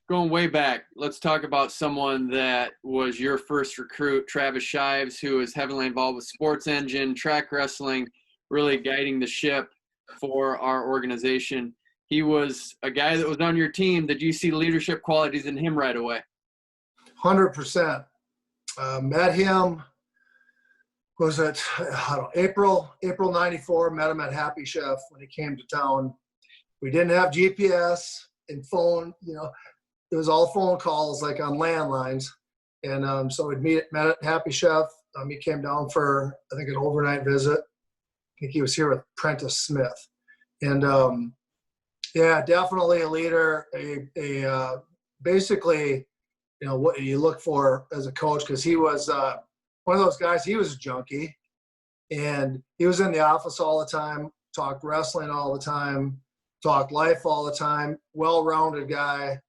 Going way back, let's talk about someone that was your first recruit, Travis Shives, who is heavily involved with Sports Engine, track wrestling, really guiding the ship for our organization. He was a guy that was on your team. Did you see leadership qualities in him right away? 100%. Met him, was it April 94, met him at Happy Chef when he came to town. We didn't have GPS and phone, it was all phone calls like on landlines. And so we'd met at Happy Chef. He came down for, I think, an overnight visit. I think he was here with Prentice Smith. And yeah, definitely a leader, basically, what you look for as a coach, because he was one of those guys. He was a junkie, and he was in the office all the time, talked wrestling all the time, talked life all the time, well-rounded guy.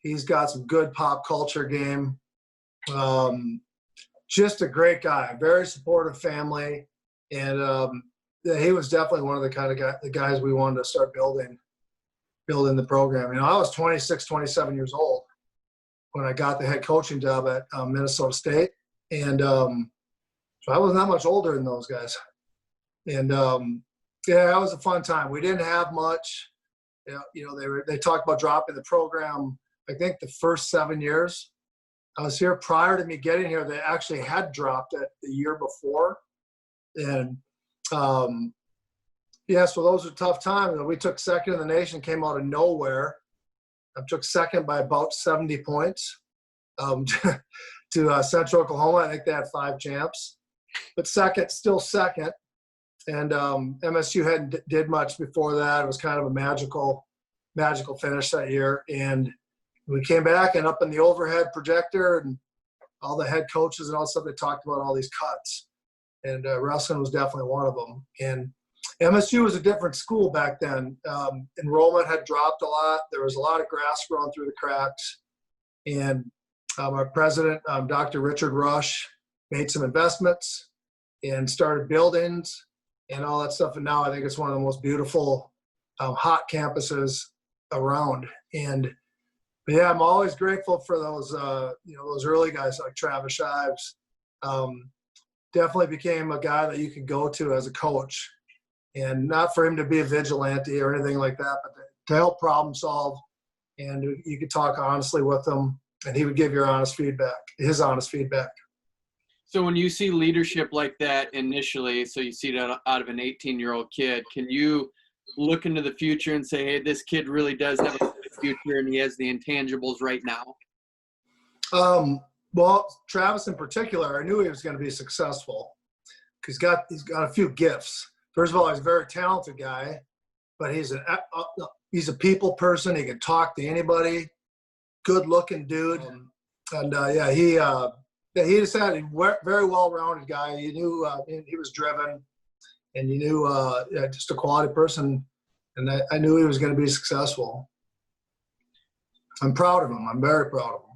He's got some good pop culture game. Just a great guy, very supportive family. And he was definitely one of the guys we wanted to start building the program. I was 26, 27 years old when I got the head coaching job at Minnesota State. And so I wasn't that much older than those guys. And yeah, that was a fun time. We didn't have much. They talked about dropping the program. I think the first 7 years I was here. Prior to me getting here, they actually had dropped it the year before. And yeah, so those were tough times. We took second in the nation, came out of nowhere. I took second by about 70 points to Central Oklahoma. I think they had 5 champs, but still second. And MSU hadn't did much before that. It was kind of a magical finish that year. And we came back, and up in the overhead projector and all the head coaches and all that stuff, they talked about all these cuts. And wrestling was definitely one of them. And MSU was a different school back then. Enrollment had dropped a lot. There was a lot of grass growing through the cracks. And our president, Dr. Richard Rush, made some investments and started buildings and all that stuff. And now I think it's one of the most beautiful, hot campuses around. And yeah, I'm always grateful for those, those early guys like Travis Shives. Definitely became a guy that you could go to as a coach, and not for him to be a vigilante or anything like that, but to help problem solve. And you could talk honestly with him, and he would give your his honest feedback. So when you see leadership like that initially, so you see that out of an 18-year-old kid, can you look into the future and say, hey, this kid really does have a future and he has the intangibles right now? Well, Travis in particular, I knew he was going to be successful because he's got a few gifts. First of all, he's a very talented guy, but he's a people person. He can talk to anybody. Good-looking dude, he just had a very well-rounded guy. You knew he was driven, and you knew just a quality person. And I knew he was going to be successful. I'm proud of him. I'm very proud of him.